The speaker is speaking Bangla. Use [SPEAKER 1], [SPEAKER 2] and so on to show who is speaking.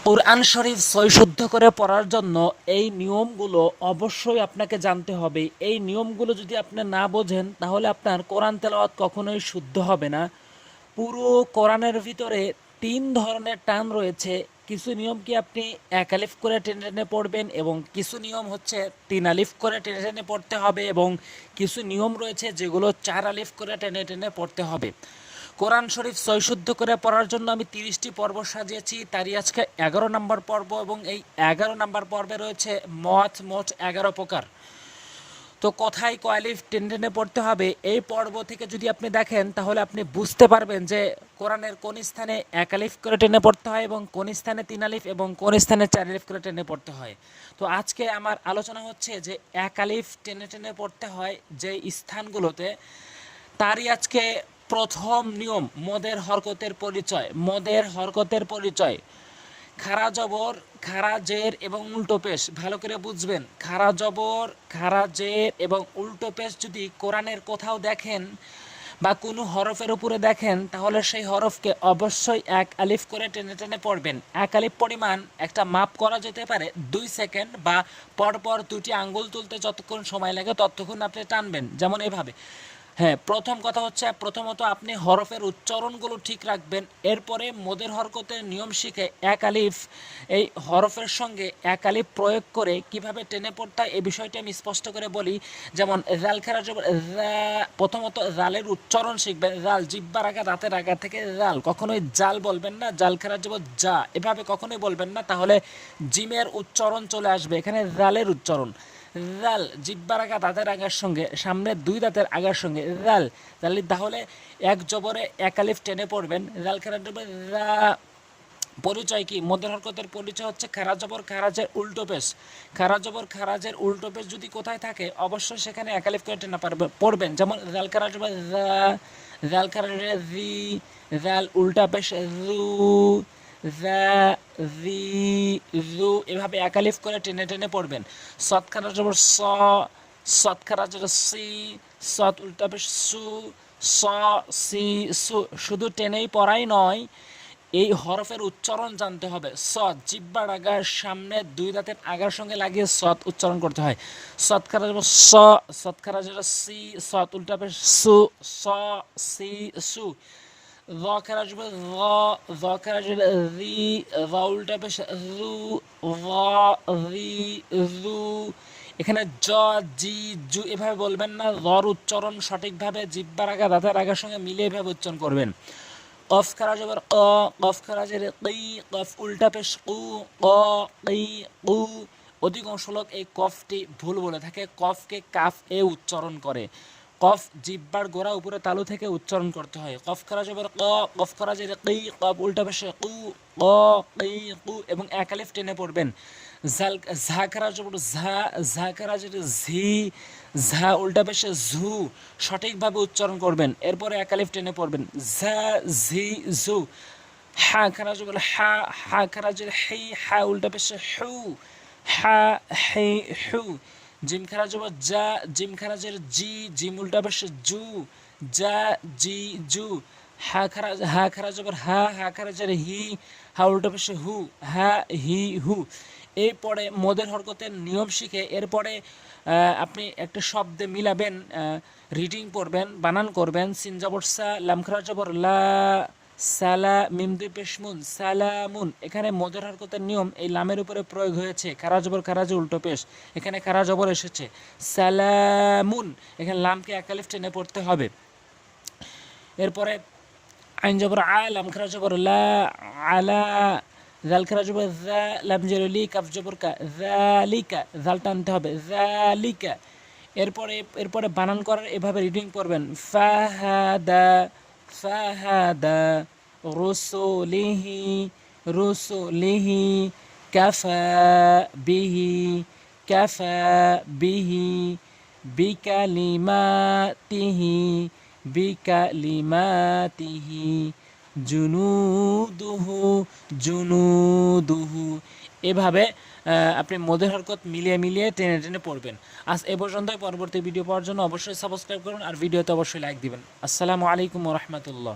[SPEAKER 1] কোরআন শরীফ সই শুদ্ধ করে পড়ার জন্য এই নিয়মগুলো অবশ্যই আপনাকে জানতে হবে। এই নিয়মগুলো যদি আপনি না বোঝেন তাহলে আপনার কোরআন তেলাওয়াত কখনোই শুদ্ধ হবে না। পুরো কোরআনের ভিতরে তিন ধরনের টান রয়েছে। কিছু নিয়ম কি আপনি এক আলিফ করে টেনে টেনে পড়বেন এবং কিছু নিয়ম হচ্ছে তিন আলিফ করে টেনে টেনে পড়তে হবে এবং কিছু নিয়ম রয়েছে যেগুলো চার আলিফ করে টেনে টেনে পড়তে হবে। কোরআন শরীফ সই শুদ্ধ করে পড়ার জন্য আমি 30টি পর্ব সাজিয়েছি, তারই আজকে 11 নম্বর পর্ব এবং এই 11 নম্বর পর্বে রয়েছে মোট 11 প্রকার। তো কোথায় কয় আলিফ টেনে টেনে পড়তে হবে এই পর্ব থেকে যদি আপনি দেখেন তাহলে আপনি বুঝতে পারবেন যে কোরআনের কোন স্থানে এক আলিফ করে টেনে পড়তে হয় এবং কোন স্থানে তিন আলিফ এবং কোন স্থানে চার আলিফ করে টেনে পড়তে হয়। তো আজকে আমার আলোচনা হচ্ছে যে এক আলিফ টেনে টেনে পড়তে হয় যে স্থানগুলোতে, তারই আজকে প্রথম নিয়ম মদের হরকতের পরিচয়। খারা জবর, খারা জের এবং উল্টো পেশ ভালো করে বুঝবেন। খারা জবর, খারা জের এবং উল্টো পেশ যদি কোরআনের কোথাও দেখেন বা কোনো হরফের উপরে দেখেন তাহলে সেই হরফকে অবশ্যই এক আলিফ করে টেনে টেনে পড়বেন। এক আলিফ পরিমাণ একটা মাপ করা যেতে পারে 2 সেকেন্ড বা পরপর দুটি আঙ্গুল তুলতে যতক্ষণ সময় লাগে ততক্ষণ আপনি টানবেন, যেমন এভাবে। হ্যাঁ, প্রথম কথা হচ্ছে প্রথমত আপনি হরফের উচ্চারণগুলো ঠিক রাখবেন, এরপরে মদের হরকতের নিয়ম শিখে এক আলিফ এই হরফের সঙ্গে এক আলিফ প্রয়োগ করে কিভাবে টেনে পড়তে হয় এই বিষয়টি আমি স্পষ্ট করে বলি। যেমন জাল খেরা প্রথমত জালের উচ্চারণ শিখবেন। জাল জিব্বার আগা দাঁতের আগা থেকে জাল, কখনোই জাল বলবেন না। জাল খেরা যাব যা এভাবে কখনোই বলবেন না, তাহলে জিমের উচ্চারণ চলে আসবে। এখানে জালের উচ্চারণ জাল জিব্বার আগা দাঁতের আগার সঙ্গে সামনের দুই দাঁতের আগার সঙ্গে জাল তাহলে তাহলে এক জবরে এক আলিফ টেনে পড়বেন। জাল খেরা রা। পরিচয় কি? মদের হরকতের পরিচয় হচ্ছে খারা জবর খারাজের উল্টো পেশ। খারা জবর খারাজের উল্টো পেশ যদি কোথায় থাকে অবশ্যই সেখানে এক আলিফ করে টেনে পড়বেন। যেমন জাল খারা জবর রা, জাল খারা রি, জাল উল্টা পেশ রু, জা, জি, জু, এভাবে এক আলিফ করে টেনে টেনে পড়বেন। সৎ খারা জবর স, সৎ খারা জবর সি, সৎ উল্টা পেশ সু, স, সি, সু। শুধু টেনেই পড়াই নয়, এই হরফের উচ্চারণ জানতে হবে। সৎ জিব্বার আগার সামনে দুই দাঁতের আগার সঙ্গে লাগিয়ে সৎ উচ্চারণ করতে হয়। সৎ খারা যাব স, সৎ খারা যাব সি, সৎ উল্টা পেশ সু, স, সি, সু। র খারা যাব র, র খারা যাব রি, র উল্টা পেশ রু, র, রি, রু। এখানে জ, জি, জু এভাবে বলবেন না, রর উচ্চারণ সঠিকভাবে জিব্বার আগা দাঁতের আগার সঙ্গে মিলিয়ে এভাবে উচ্চারণ করবেন। কফ খারা জবর ক, কফ খারা জের কি, কফ উল্টা পেশ কু, ক, কি, কু। অধিকাংশ লোক এই কফটি ভুল বলে থাকে, কফকে কাফ এ উচ্চারণ করে। কফ জিব্বার গোড়া উপরে তালু থেকে উচ্চারণ করতে হয়। কফ খারা জবর ক, কফ খারা জের কি, কফ উল্টা পেশে কু, ক, কি, কু এবং এক আলিফ টেনে পড়বেন। জাল ঝা খারা জবর ঝা, ঝা খারা জের ঝি, ঝা উল্টা পেশে ঝু সঠিকভাবে উচ্চারণ করবেন। এরপরে এক আলিফ টেনে পড়বেন। ঝা, ঝি, ঝু। হা খারা জবর হা, হা খারা জের হি, হা উল্টা পেশে হু, হা, হি, হু। জিম খারা জবর যা, জিম খারা জের জি, জিম উল্টা পেশে জু, যা, জি, জু। হা খারা জবর হা, হা খারা জের হি, হা উল্টা পেশে হু, হা, হি, হু। এরপরে মদের হরকতের নিয়ম শিখে এরপরে আপনি একটা শব্দে মিলাবেন, রিডিং পড়বেন, বানান করবেন। সিন জবর সা, লাম খারা জবর লা, সালা, মিম দুই পেশ মুন, সালামুন। এখানে মদের হরকতের নিয়ম এই লামের উপরে প্রয়োগ হয়েছে। খারা জবর খারাজে উল্টো পেশ, এখানে খারা জবর এসেছে। সালামুন, এখানে লামকে এক আলিফ টেনে পড়তে হবে। এরপরে আইন জবর আ, লাম খারা জবর লা, আলা, জাল খারা জবর জা, লাম জের লি, কাফ জবর কা, জালিকা, জাল টানতে হবে, জালিকা। এরপরে বানান করার এভাবে রিডিং করবেন। ফাহাদা, ফাহাদা, রুসুলিহি, রুসুলিহি, কাফা বিহি, কাফা বিহি, বিকালিমাতিহি, বিকালিমাতিহি, জুনুদুহু, জুনুদুহু। এভাবে আপনি মদের হরকত মিলিয়ে মিলিয়ে টেনে টেনে পড়বেন। আজ এ পর্যন্তই। পরবর্তী ভিডিও পাওয়ার জন্য অবশ্যই সাবস্ক্রাইব করুন আর ভিডিওতে অবশ্যই লাইক দিবেন। আসসালামু আলাইকুম ওয়া রাহমাতুল্লাহ।